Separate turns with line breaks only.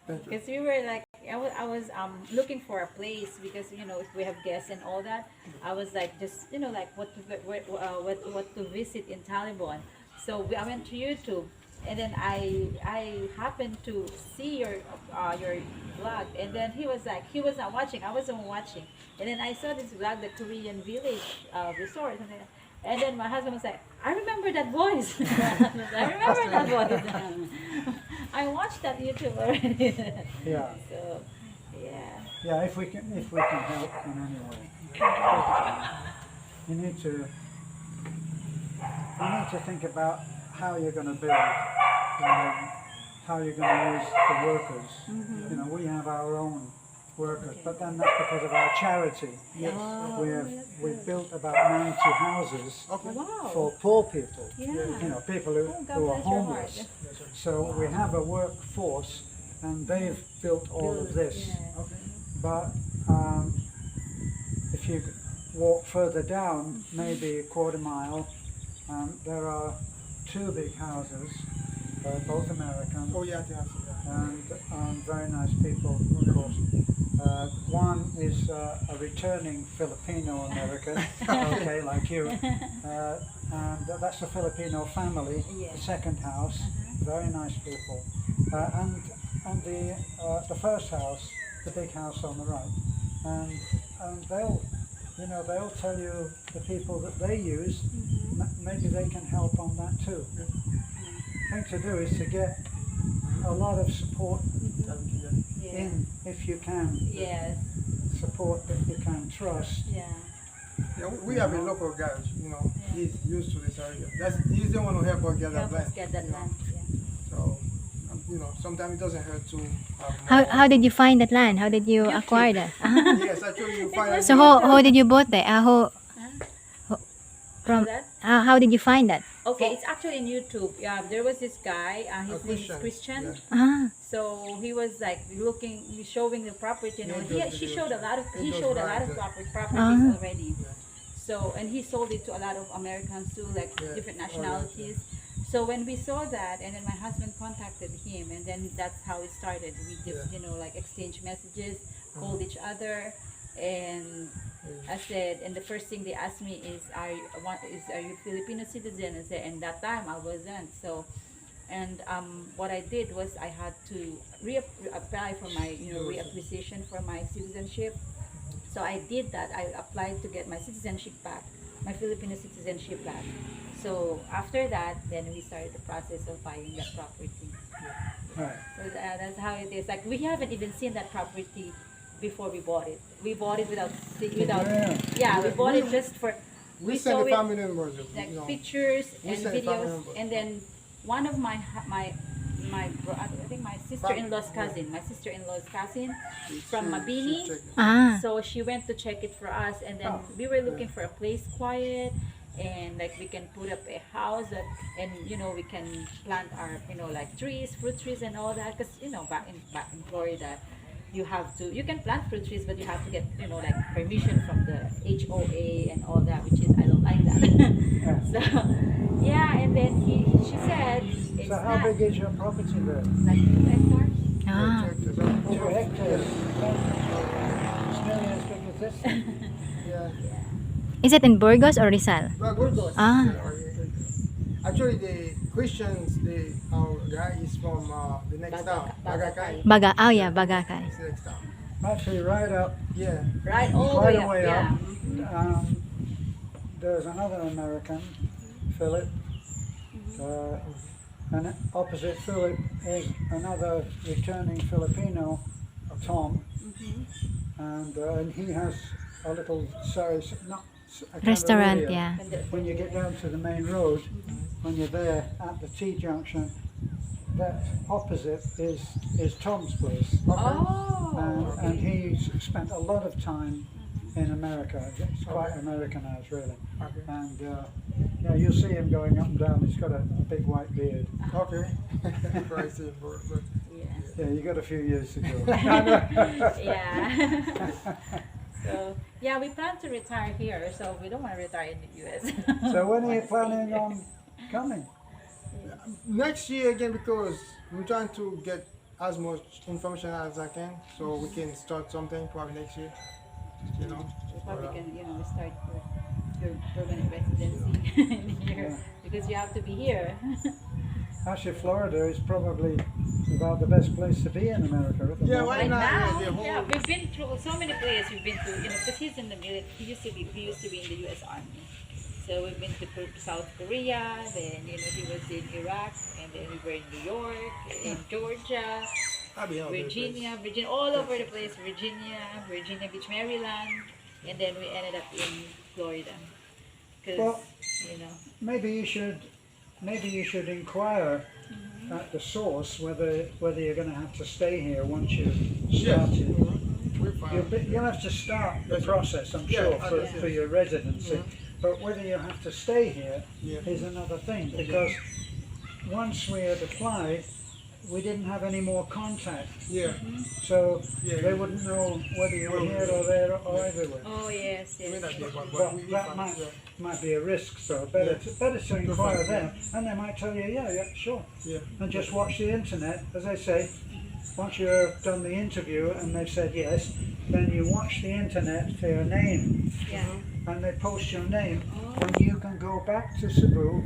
Thank you.
Because we were like, I was looking for a place because if we have guests and all that, I was like just like what to visit in Taliban. So I went to YouTube, and then I happened to see your vlog, and then he was not watching, I wasn't watching, and then I saw this vlog, the Korean village resort, and then my husband was like, I remember that voice. I remember that voice. I watched that YouTube already.
Yeah,
So, yeah.
yeah. If we can help in any way, you need to think about how you're going to build, how you're going to use the workers. You know, we have our own workers, but then that's because of our charity.
Yes.
We've built about 90 houses
Okay.
Wow.
for poor people.
Yeah.
You know, people who,
Oh, God
who are
bless your
homeless.
heart.
So we have a workforce, and they've built all of this.
Yes.
Okay.
But if you walk further down, maybe a quarter mile, there are two big houses, both American,
Oh yeah, yeah.
and very nice people, of course. One is a returning Filipino American, okay, like you, and that's a Filipino family.
Yes.
The second house, very nice people, and the first house, the big house on the right, and they'll tell you the people that they use. Maybe they can help on that too. Thing to do is to get a lot of support
Yeah.
in, if you can,
Yes.
support that you can trust.
Yeah.
Yeah, we have a local guy, he's used to this area. He's the one who helped us get that
Help us
land.
get that land. Yeah.
So, sometimes it doesn't hurt to
How did you find that land? How did you acquire that?
Yes, actually you find
So how did you bought that? From
That?
how did you find that?
Okay, it's actually in YouTube. Yeah, there was this guy. His name is
Christian,
Christian.
yeah.
Ah,
So he was like showing the property. She showed a lot of properties already. So and he sold it to a lot of Americans too, like
Yeah.
different
Oh, yeah,
nationalities. So when we saw that, and then my husband contacted him, and then that's how it started. We just like exchange messages, called each other, and I said, and the first thing they asked me is, are you Filipino citizen? I said, and that time I wasn't. So, and what I did was I had to apply for my reacquisition for my citizenship. So I did that. I applied to get my citizenship back, my Filipino citizenship back. So after that, then we started the process of buying that property.
Right.
So that's how it is. Like we haven't even seen that property before we bought it. We bought it without we bought it just for
we
saw
send the
it
family members,
like pictures
We
and
send family
videos,
members.
and then one of my I think my sister-in-law's cousin from Mabini.
ah.
So she went to check it for us, and then we were looking for a place quiet, and like we can put up a house that, and we can plant our like trees, fruit trees, and all that. Because back in Florida, you can plant fruit trees, but you have to get like permission from the HOA and all that, which is I don't like that. So yeah, and then she said it's
So how
not
big is your property there?
like 2 hectares.
Ah.
2 hectares. It's nearly as big as this.
Yeah.
Is it in Burgos or Rizal?
Burgos.
Ah.
Actually, the Christians, our guy is from the next town, Bagakay.
Bagakay.
It's the next town.
Actually, right up,
Yeah.
Right all the
quite
way
a
up.
way
Yeah.
up. There's another American, Philip, and opposite Philip is another returning Filipino, Tom, and he has a little a
Restaurant,
cafeteria.
yeah.
And the-
When you get down to the main road, when you're there at the T junction, that opposite is Tom's place.
Oh.
And he's spent a lot of time in America. It's quite Americanized, really.
Okay.
And you'll see him going up and down. He's got a big white beard.
Okay. Crazy, but
Yeah.
Yeah, you got a few years to go.
Yeah. So yeah, we plan to retire here, so we don't want to retire in the US.
So when are you
Wanna stay
planning
here.
on coming?
next year again, because we're trying to get as much information as I can, so we can start something probably next year. You know.
We probably
But,
can, start your permanent residency in here
Yeah.
because you have to be here.
Actually, Florida is probably about the best place to be in America at the
Yeah,
moment.
why
Right
not?
now,
The whole-
yeah, we've been through so many places. We've been through, because he's in the military. He used to be in the U.S. Army. So we've been to South Korea. Then he was in Iraq, and then we were in New York, in Georgia,
I'll be all over the place.
Virginia, all over the place. Virginia Beach, Maryland, and then we ended up in Florida. Because
Well-
you know,
Maybe you should inquire at the source whether you're going to have to stay here once you've
Yes.
started.
We're fine.
You'll have to start the
Yes.
process, I'm
Yeah,
sure,
I
for,
guess,
for
yes.
your residency.
Mhm.
But whether you have to stay here
Yeah.
is another thing, because once we had applied, we didn't have any more contact.
Yeah.
So
Yeah.
they wouldn't know whether you were here or there or everywhere.
oh yes,
It may
yes.
not be a problem, but
But
we
that
fine.
might,
Yeah.
might be a risk, so better to inquire
fine,
them, and they might tell you, yeah, sure.
Yeah.
And just watch the internet, as I say. Once you've done the interview and they've said yes, then you watch the internet for your name,
Yeah.
and they post your name,
Oh.
and you can go back to Cebu